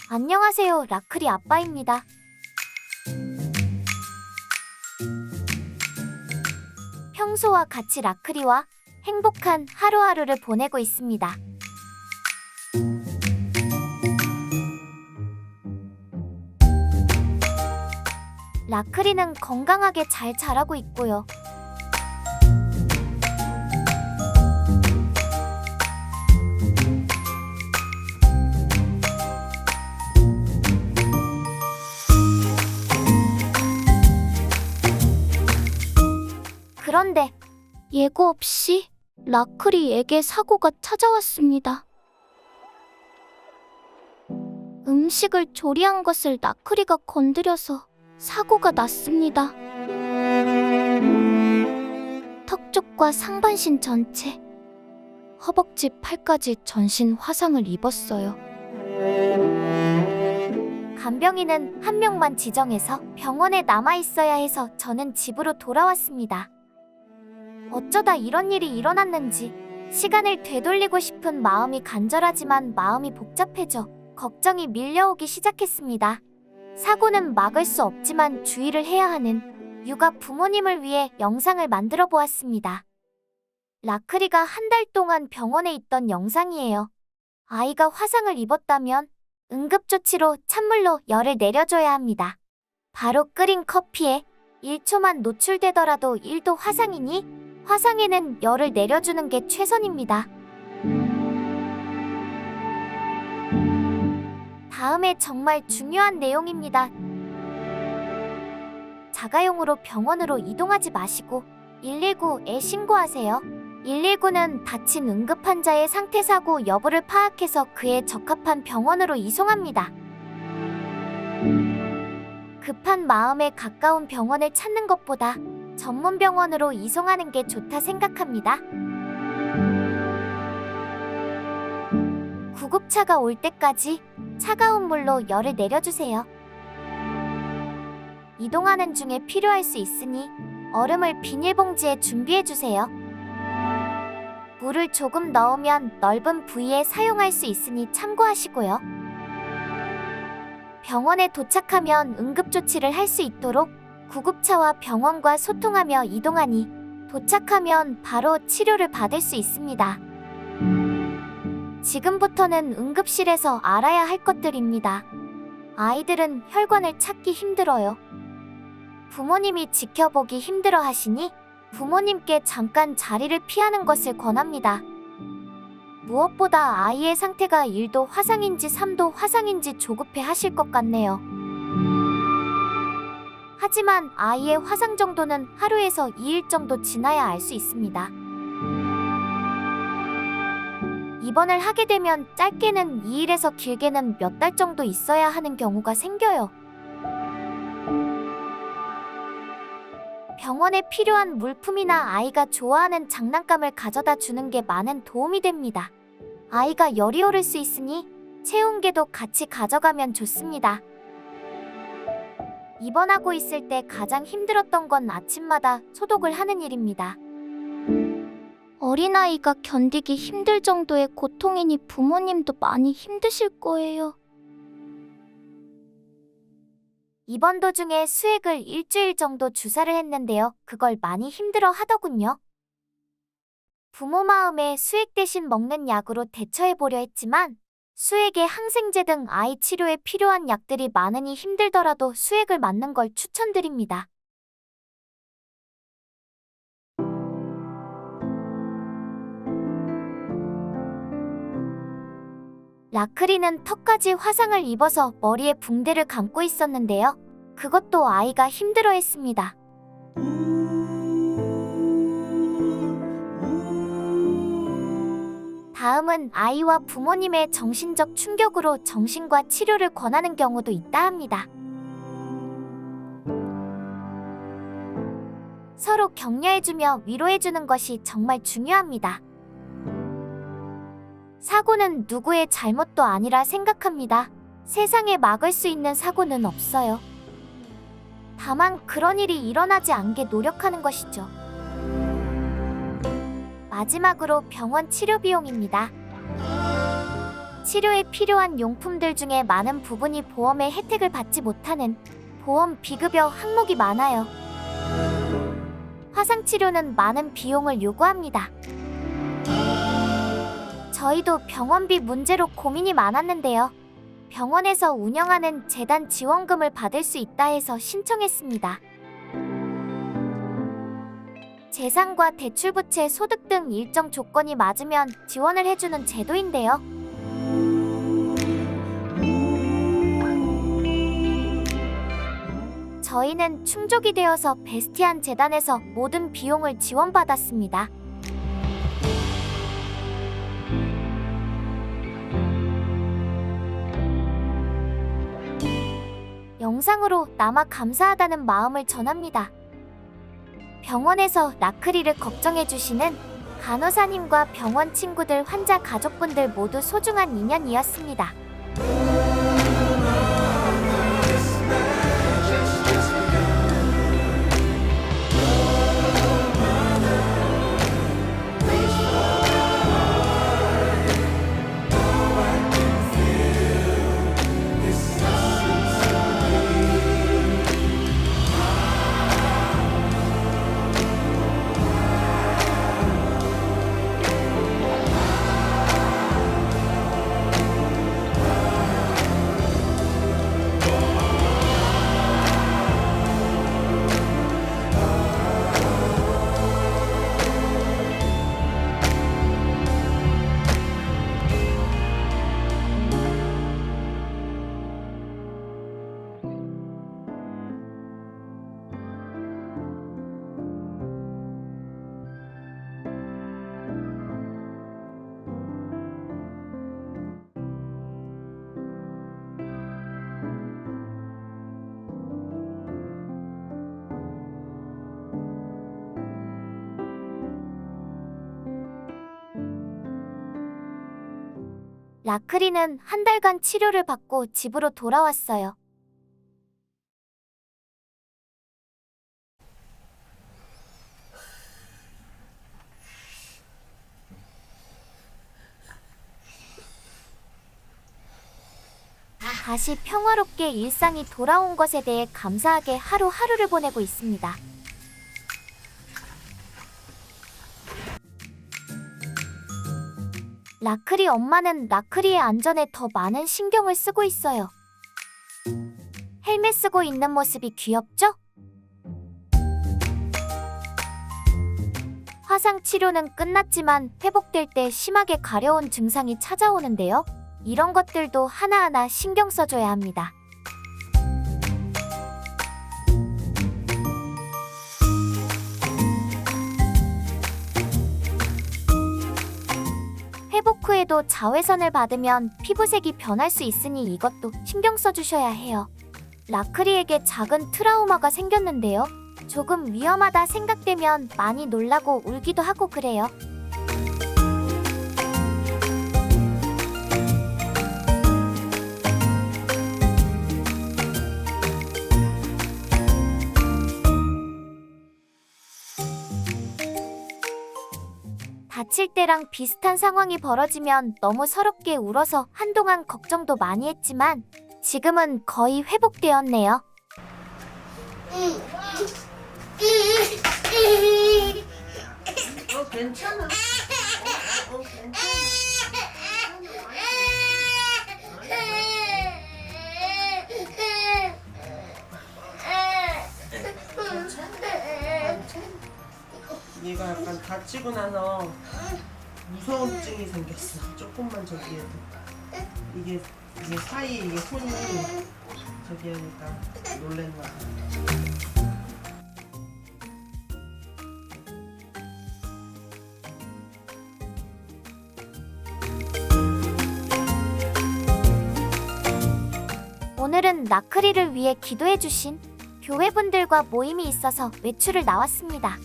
안녕하세요, 라클이 아빠입니다. 평소와 같이 라클이와 행복한 하루하루를 보내고 있습니다. 라클이는 건강하게 잘 자라고 있고요. 그런데 예고 없이 라클이에게 사고가 찾아왔습니다. 음식을 조리한 것을 라클이가 건드려서 사고가 났습니다. 턱 쪽과 상반신 전체, 허벅지 팔까지 전신 화상을 입었어요. 간병인은 한 명만 지정해서 병원에 남아있어야 해서 저는 집으로 돌아왔습니다. 어쩌다 이런 일이 일어났는지 시간을 되돌리고 싶은 마음이 간절하지만 마음이 복잡해져 걱정이 밀려오기 시작했습니다. 사고는 막을 수 없지만 주의를 해야 하는 육아 부모님을 위해 영상을 만들어 보았습니다. 라클이가 한 달 동안 병원에 있던 영상이에요. 아이가 화상을 입었다면 응급조치로 찬물로 열을 내려줘야 합니다. 바로 끓인 커피에 1초만 노출되더라도 1도 화상이니 화상에는 열을 내려주는 게 최선입니다. 다음에 정말 중요한 내용입니다. 자가용으로 병원으로 이동하지 마시고 119에 신고하세요. 119는 다친 응급환자의 상태 사고 여부를 파악해서 그에 적합한 병원으로 이송합니다. 급한 마음에 가까운 병원을 찾는 것보다 전문 병원으로 이송하는 게 좋다 생각합니다. 구급차가 올 때까지 차가운 물로 열을 내려주세요. 이동하는 중에 필요할 수 있으니 얼음을 비닐봉지에 준비해주세요. 물을 조금 넣으면 넓은 부위에 사용할 수 있으니 참고하시고요. 병원에 도착하면 응급조치를 할 수 있도록 구급차와 병원과 소통하며 이동하니 도착하면 바로 치료를 받을 수 있습니다. 지금부터는 응급실에서 알아야 할 것들입니다. 아이들은 혈관을 찾기 힘들어요. 부모님이 지켜보기 힘들어 하시니 부모님께 잠깐 자리를 피하는 것을 권합니다. 무엇보다 아이의 상태가 1도 화상인지 3도 화상인지 조급해 하실 것 같네요. 하지만 아이의 화상 정도는 하루에서 2일 정도 지나야 알 수 있습니다. 입원을 하게 되면 짧게는 2일에서 길게는 몇 달 정도 있어야 하는 경우가 생겨요. 병원에 필요한 물품이나 아이가 좋아하는 장난감을 가져다 주는 게 많은 도움이 됩니다. 아이가 열이 오를 수 있으니 체온계도 같이 가져가면 좋습니다. 입원하고 있을 때 가장 힘들었던 건 아침마다 소독을 하는 일입니다. 어린아이가 견디기 힘들 정도의 고통이니 부모님도 많이 힘드실 거예요. 입원 도중에 수액을 일주일 정도 주사를 했는데요. 그걸 많이 힘들어 하더군요. 부모 마음에 수액 대신 먹는 약으로 대처해보려 했지만 수액에 항생제 등 아이 치료에 필요한 약들이 많으니 힘들더라도 수액을 맞는 걸 추천드립니다. 라클이는 턱까지 화상을 입어서 머리에 붕대를 감고 있었는데요. 그것도 아이가 힘들어했습니다. 다음은 아이와 부모님의 정신적 충격으로 정신과 치료를 권하는 경우도 있다 합니다. 서로 격려해주며 위로해주는 것이 정말 중요합니다. 사고는 누구의 잘못도 아니라 생각합니다. 세상에 막을 수 있는 사고는 없어요. 다만 그런 일이 일어나지 않게 노력하는 것이죠. 마지막으로 병원 치료 비용입니다. 치료에 필요한 용품들 중에 많은 부분이 보험의 혜택을 받지 못하는 보험 비급여 항목이 많아요. 화상치료는 많은 비용을 요구합니다. 저희도 병원비 문제로 고민이 많았는데요. 병원에서 운영하는 재단 지원금을 받을 수 있다 해서 신청했습니다. 재산과 대출부채, 소득 등 일정 조건이 맞으면 지원을 해주는 제도인데요. 저희는 충족이 되어서 베스티안 재단에서 모든 비용을 지원받았습니다. 영상으로 남아 감사하다는 마음을 전합니다. 병원에서 라크리를 걱정해주시는 간호사님과 병원 친구들, 환자 가족분들 모두 소중한 인연이었습니다. 라크리는 한 달간 치료를 받고 집으로 돌아왔어요. 다시 평화롭게 일상이 돌아온 것에 대해 감사하게 하루하루를 보내고 있습니다. 라크리 엄마는 라크리의 안전에 더 많은 신경을 쓰고 있어요. 헬멧 쓰고 있는 모습이 귀엽죠? 화상 치료는 끝났지만 회복될 때 심하게 가려운 증상이 찾아오는데요. 이런 것들도 하나하나 신경 써줘야 합니다. 회복 후에도 자외선을 받으면 피부색이 변할 수 있으니 이것도 신경 써주셔야 해요. 라크리에게 작은 트라우마가 생겼는데요. 조금 위험하다 생각되면 많이 놀라고 울기도 하고 그래요. 다칠 때랑 비슷한 상황이 벌어지면 너무 서럽게 울어서 한동안 걱정도 많이 했지만 지금은 거의 회복되었네요. 괜찮아. 괜찮아. 얘가 약간 다치고 나서 무서움증이 생겼어. 조금만 저기 해도 이게 사이 이게 손이 저기 하니까 놀랬나 봐. 오늘은 라크리를 위해 기도해주신 교회분들과 모임이 있어서 외출을 나왔습니다.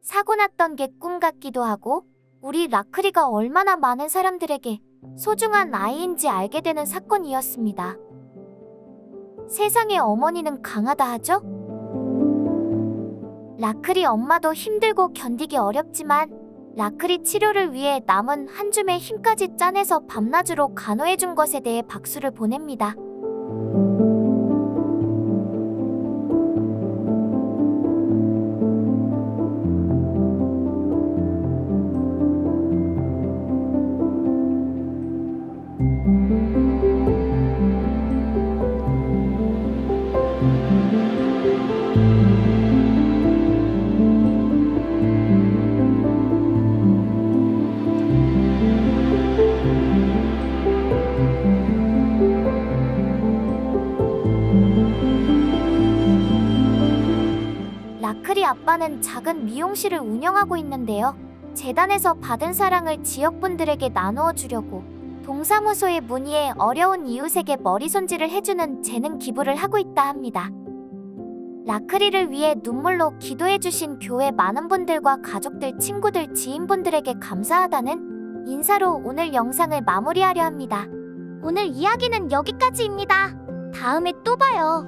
사고 났던 게 꿈 같기도 하고 우리 라크리가 얼마나 많은 사람들에게 소중한 아이인지 알게 되는 사건이었습니다. 세상에 어머니는 강하다 하죠? 라클이 엄마도 힘들고 견디기 어렵지만 라클이 치료를 위해 남은 한 줌의 힘까지 짜내서 밤낮으로 간호해준 것에 대해 박수를 보냅니다. 라클이 아빠는 작은 미용실을 운영하고 있는데요. 재단에서 받은 사랑을 지역분들에게 나누어 주려고 동사무소에 문의해 어려운 이웃에게 머리 손질을 해주는 재능 기부를 하고 있다 합니다. 라클이를 위해 눈물로 기도해주신 교회 많은 분들과 가족들, 친구들, 지인분들에게 감사하다는 인사로 오늘 영상을 마무리하려 합니다. 오늘 이야기는 여기까지입니다. 다음에 또 봐요.